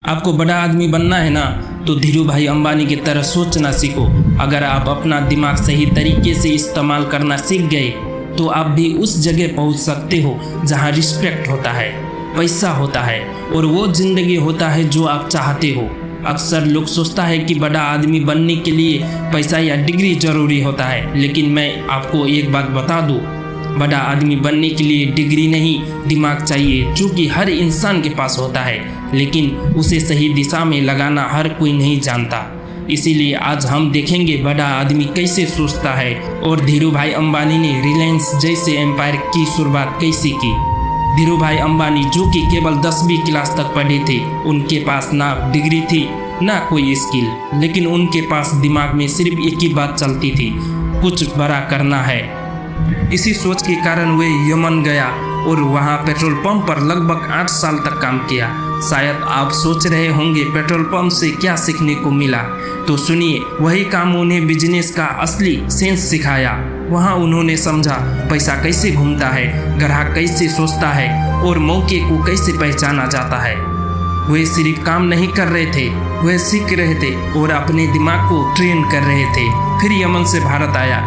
आपको बड़ा आदमी बनना है ना, तो धीरू भाई अंबानी की तरह सोचना सीखो। अगर आप अपना दिमाग सही तरीके से इस्तेमाल करना सीख गए तो आप भी उस जगह पहुंच सकते हो जहां रिस्पेक्ट होता है, पैसा होता है और वो जिंदगी होता है जो आप चाहते हो। अक्सर लोग सोचता है कि बड़ा आदमी बनने के लिए पैसा या डिग्री जरूरी होता है, लेकिन मैं आपको एक बात बता दूं, बड़ा आदमी बनने के लिए डिग्री नहीं दिमाग चाहिए, जो कि हर इंसान के पास होता है, लेकिन उसे सही दिशा में लगाना हर कोई नहीं जानता। इसीलिए आज हम देखेंगे बड़ा आदमी कैसे सोचता है और धीरू भाई अंबानी ने रिलायंस जैसे एम्पायर की शुरुआत कैसे की। धीरू भाई अंबानी जो कि केवल 10वीं क्लास तक पढ़े थे, उनके पास ना डिग्री थी ना कोई स्किल, लेकिन उनके पास दिमाग में सिर्फ एक ही बात चलती थी, कुछ बड़ा करना है। इसी सोच के कारण वे यमन गया और वहां पेट्रोल पंप पर लगभग 8 साल तक काम किया। शायद आप सोच रहे होंगे पेट्रोल पंप से क्या सीखने को मिला, तो सुनिए, वही काम उन्हें बिजनेस का असली सेंस सिखाया। वहां उन्होंने समझा पैसा कैसे घूमता है, ग्राहक कैसे सोचता है और मौके को कैसे पहचाना जाता है। वे सिर्फ काम नहीं कर रहे थे, वे सीख रहे थे और अपने दिमाग को ट्रेन कर रहे थे। फिर यमन से भारत आया।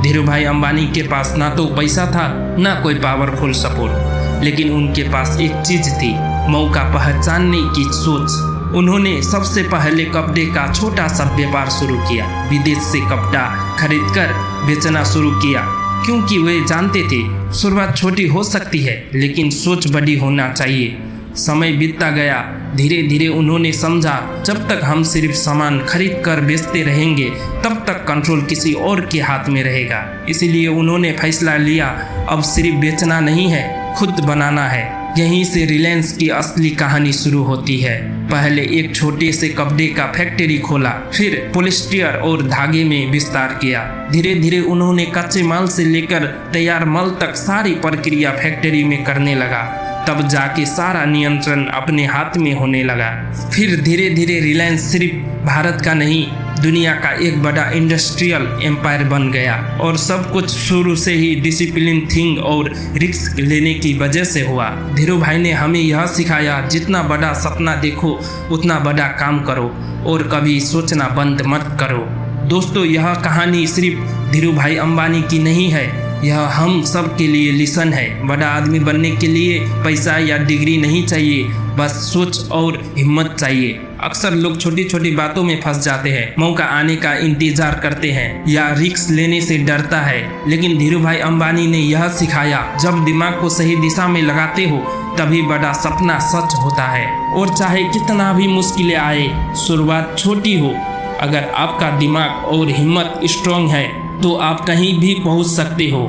धीरू भाई अंबानी के पास ना तो पैसा था ना कोई पावरफुल सपोर्ट, लेकिन उनके पास एक चीज थी, मौका पहचानने की सोच। उन्होंने सबसे पहले कपड़े का छोटा सा व्यापार शुरू किया, विदेश से कपड़ा खरीदकर बेचना शुरू किया, क्योंकि वे जानते थे शुरुआत छोटी हो सकती है लेकिन सोच बड़ी होना चाहिए। समय बीतता गया, धीरे धीरे उन्होंने समझा जब तक हम सिर्फ सामान खरीद कर बेचते रहेंगे तब तक कंट्रोल किसी और के हाथ में रहेगा। इसीलिए उन्होंने फैसला लिया अब सिर्फ बेचना नहीं है, खुद बनाना है। यहीं से रिलायंस की असली कहानी शुरू होती है। पहले एक छोटे से कपड़े का फैक्ट्री खोला, फिर पॉलिस्टर और धागे में विस्तार किया। धीरे धीरे उन्होंने कच्चे माल से लेकर तैयार माल तक सारी प्रक्रिया फैक्ट्री में करने लगा। तब जाके सारा नियंत्रण अपने हाथ में होने लगा। फिर धीरे धीरे रिलायंस सिर्फ भारत का नहीं, दुनिया का एक बड़ा इंडस्ट्रियल एम्पायर बन गया। और सब कुछ शुरू से ही डिसिप्लिन थिंग और रिस्क लेने की वजह से हुआ। धीरू भाई ने हमें यह सिखाया, जितना बड़ा सपना देखो उतना बड़ा काम करो और कभी सोचना बंद मत करो। दोस्तों, यह कहानी सिर्फ धीरू भाई अंबानी की नहीं है, यह हम सब के लिए लिसन है। बड़ा आदमी बनने के लिए पैसा या डिग्री नहीं चाहिए, बस सोच और हिम्मत चाहिए। अक्सर लोग छोटी छोटी बातों में फंस जाते हैं, मौका आने का इंतजार करते हैं या रिस्क लेने से डरता है, लेकिन धीरू भाई अंबानी ने यह सिखाया, जब दिमाग को सही दिशा में लगाते हो तभी बड़ा सपना सच होता है। और चाहे कितना भी मुश्किलें आए, शुरुआत छोटी हो, अगर आपका दिमाग और हिम्मत स्ट्रांग है तो आप कहीं भी पहुंच सकते हो।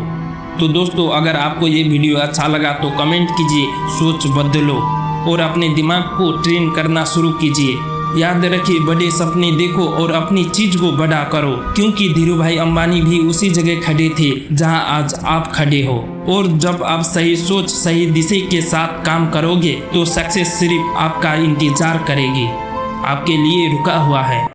तो दोस्तों, अगर आपको ये वीडियो अच्छा लगा तो कमेंट कीजिए, सोच बदलो और अपने दिमाग को ट्रेन करना शुरू कीजिए। याद रखिए, बड़े सपने देखो और अपनी चीज को बड़ा करो, क्योंकि धीरू भाई अंबानी भी उसी जगह खड़े थे जहां आज आप खड़े हो। और जब आप सही सोच सही दिशा के साथ काम करोगे तो सक्सेस सिर्फ आपका इंतजार करेगी, आपके लिए रुका हुआ है।